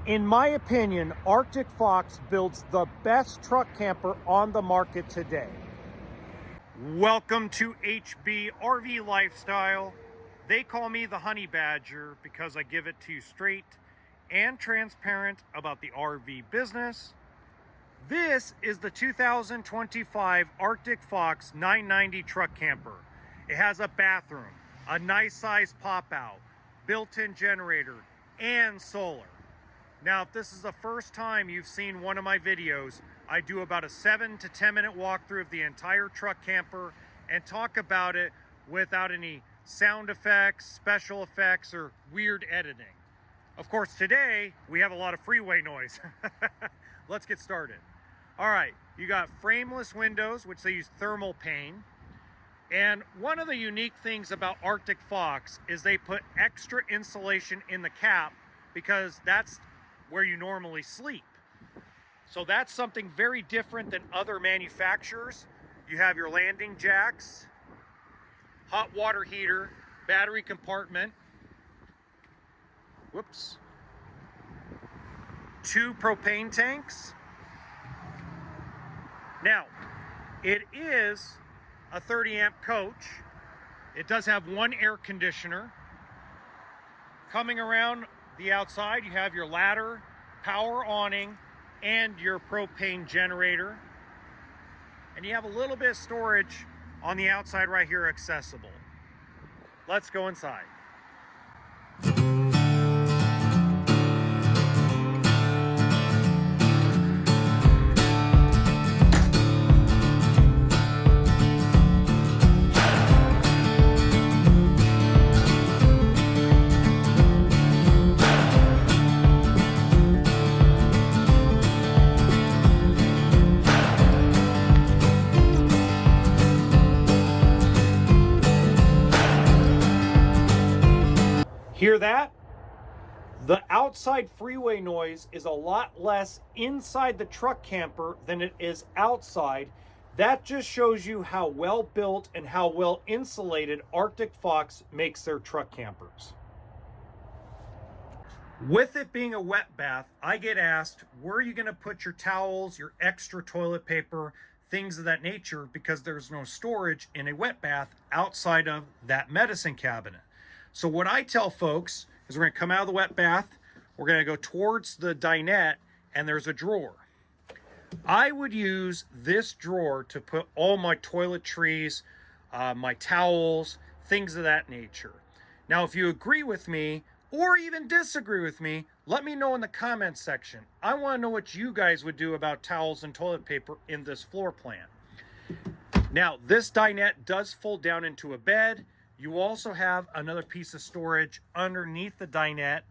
In my opinion, Arctic Fox builds the best truck camper on the market today. Welcome to HB RV Lifestyle. They call me the Honey Badger because I give it to you straight and transparent about the RV business. This is the 2025 Arctic Fox 990 truck camper. It has a bathroom, a nice size pop out, built-in generator, and solar. Now, if this is the first time you've seen one of my videos, I do about a 7 to 10 minute walkthrough of the entire truck camper and talk about it without any sound effects, special effects, or weird editing. Of course, today we have a lot of freeway noise. Let's get started. All right, you got frameless windows, which they use thermal pane. And one of the unique things about Arctic Fox is they put extra insulation in the cap because that's where you normally sleep. So that's something very different than other manufacturers. You have your landing jacks, hot water heater, battery compartment, whoops, 2 propane tanks. Now, it is a 30 amp coach. It does have 1 air conditioner. Coming around the outside, you have your ladder, power awning, and your propane generator. And you have a little bit of storage on the outside right here accessible. Let's go inside. Hear that? The outside freeway noise is a lot less inside the truck camper than it is outside. That just shows you how well built and how well insulated Arctic Fox makes their truck campers. With it being a wet bath, I get asked, where are you going to put your towels, your extra toilet paper, things of that nature, because there's no storage in a wet bath outside of that medicine cabinet. So what I tell folks is we're going to come out of the wet bath, we're going to go towards the dinette, and there's a drawer. I would use this drawer to put all my toiletries, my towels, things of that nature. Now, if you agree with me or even disagree with me, let me know in the comments section. I want to know what you guys would do about towels and toilet paper in this floor plan. Now, this dinette does fold down into a bed. You also have another piece of storage underneath the dinette.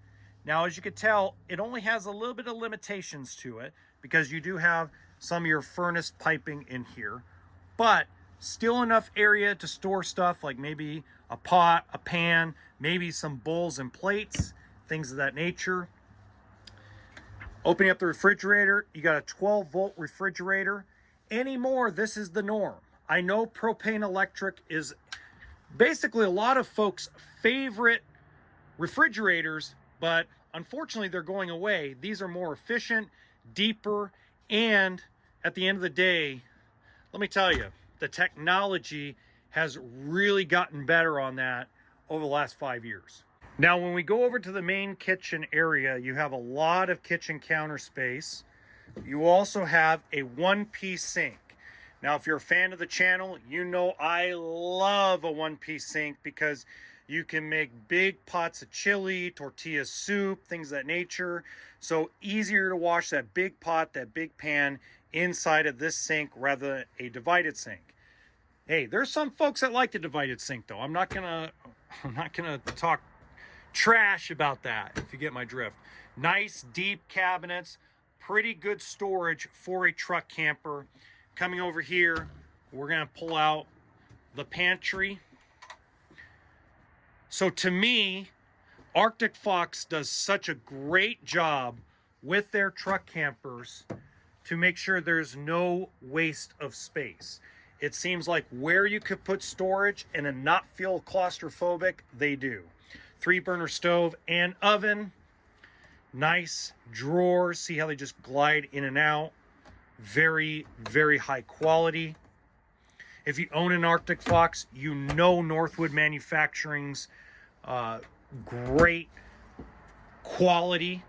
Now, as you can tell, it only has a little bit of limitations to it because you do have some of your furnace piping in here, but still enough area to store stuff like maybe a pot, a pan, maybe some bowls and plates, things of that nature. Opening up the refrigerator, you got a 12-volt refrigerator. Anymore, this is the norm. I know propane electric is basically a lot of folks' favorite refrigerators, but unfortunately they're going away. These are more efficient, deeper, and at the end of the day, let me tell you, the technology has really gotten better on that over the last 5 years. Now, when we go over to the main kitchen area, you have a lot of kitchen counter space. You also have a 1-piece sink. Now, if you're a fan of the channel, you know I love a 1-piece sink because you can make big pots of chili, tortilla soup, things of that nature. So easier to wash that big pot, that big pan inside of this sink rather than a divided sink. Hey, there's some folks that like the divided sink though. I'm not gonna talk trash about that, if you get my drift. Nice deep cabinets, pretty good storage for a truck camper. Coming over here, we're going to pull out the pantry. So to me, Arctic Fox does such a great job with their truck campers to make sure there's no waste of space. It seems like where you could put storage and not feel claustrophobic, they do. 3-burner stove and oven. Nice drawers. See how they just glide in and out. Very, very high quality. If you own an Arctic Fox, you know Northwood Manufacturing's great quality.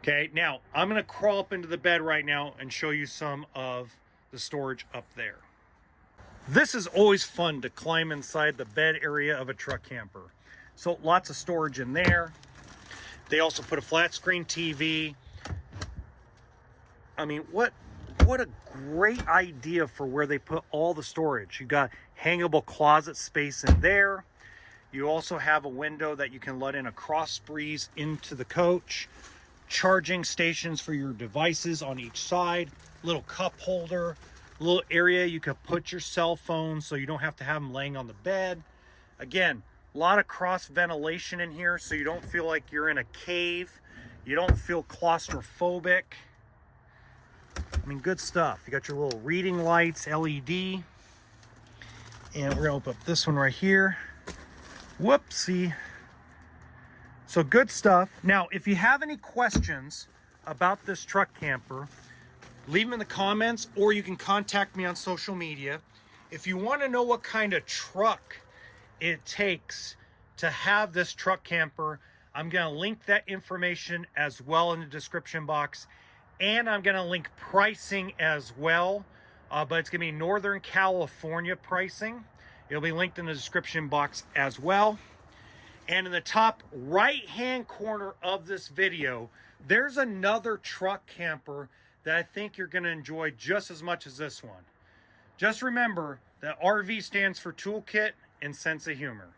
Okay, now I'm going to crawl up into the bed right now and show you some of the storage up there. This is always fun to climb inside the bed area of a truck camper. So lots of storage in there. They also put a flat screen TV. I mean, what a great idea for where they put all the storage. You got hangable closet space in there. You also have a window that you can let in a cross breeze into the coach. Charging stations for your devices on each side. Little cup holder. Little area you could put your cell phone so you don't have to have them laying on the bed. Again, a lot of cross ventilation in here so you don't feel like you're in a cave. You don't feel claustrophobic. I mean, good stuff. You got your little reading lights, LED. And we're gonna open up this one right here. Whoopsie. So good stuff. Now, if you have any questions about this truck camper, leave them in the comments, or you can contact me on social media. If you want to know what kind of truck it takes to have this truck camper, I'm going to link that information as well in the description box. And I'm going to link pricing as well, but it's going to be Northern California pricing. It'll be linked in the description box as well. And in the top right-hand corner of this video, there's another truck camper that I think you're going to enjoy just as much as this one. Just remember that RV stands for toolkit and sense of humor.